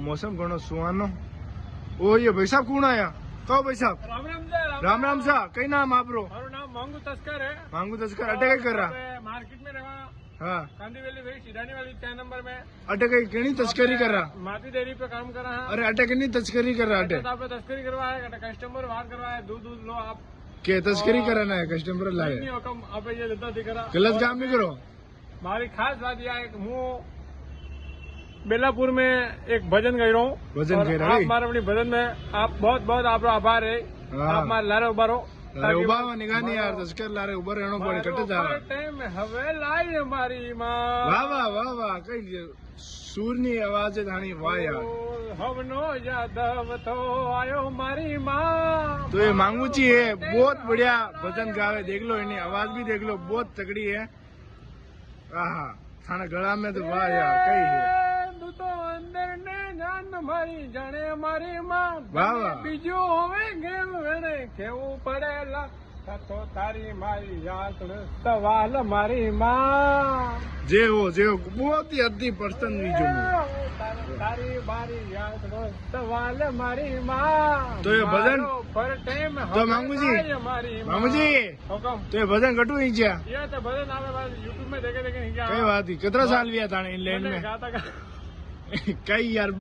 मौसम घणो सुहानो। ओ ये भाई साहब कौन आया? कहो भाई साहब। राम राम सा। कई नाम आपरो? मारो नाम मांगू तस्कर है। मांगू तस्कर। अटे कई कर रहा? मार्केट में रहा। हाँ कांदी वेली भाई सिरानी वाली 4 नंबर में। अटे कई कितनी तस्करी कर रहा? माती डेयरी पे काम कर रहा है। अरे अटे कितनी तस्करी कर रहा? अटे पे तस्करी करवाए, कस्टमर बाहर करवाए, दूध लो आप के तस्करी कराना है कस्टमर लाए? नहीं हुकम आप ये देता दिख रहा। गलत काम नहीं करो। मारी खास बात यह है कि હું बेलापुर में एक भजन गा रहा हूँ। भजन गा रहा है? आप हमारे अपनी भजन में आप बहुत बहुत आपका आभार है। हाँ। आप हमारे लारे उबारो। अरे उबा निगाह नहीं यार, तस्कर लारे उबर रहनो पड़े कटे जा रहा। टाइम हवे लाई हमारी माँ। वाह वाह वाह वाह कई सूरनी आवाज है थानी। वाह यार हमनो यादव तो आयो हमारी माँ। तो ये मांगूची है, बहुत बढ़िया भजन गावे। देख लो इन्हें आवाज भी देख लो, बहुत तगड़ी है। आहा थाना गला में तो वाह यार कई है। तू तो अंदर ने जान हमारी जाने हमारी माँ। वाह वाह बीजो होवे गेम वेणे केवू पड़ेला तो तारी मारी याद सवाल हमारी माँ। जे हो बहुत ही अद्दी पर्सन बीजो तारी मारी याद सवाल हमारी माँ। तो ये भजन पर टाइम तो मांगू जी हुकम तो ये भजन कटू ही क्या? ये तो भजन आवे बाद यूट्यूब में देखे क्या कई बात ही कितना साल लिया था इन लैंड में गाता कई यार।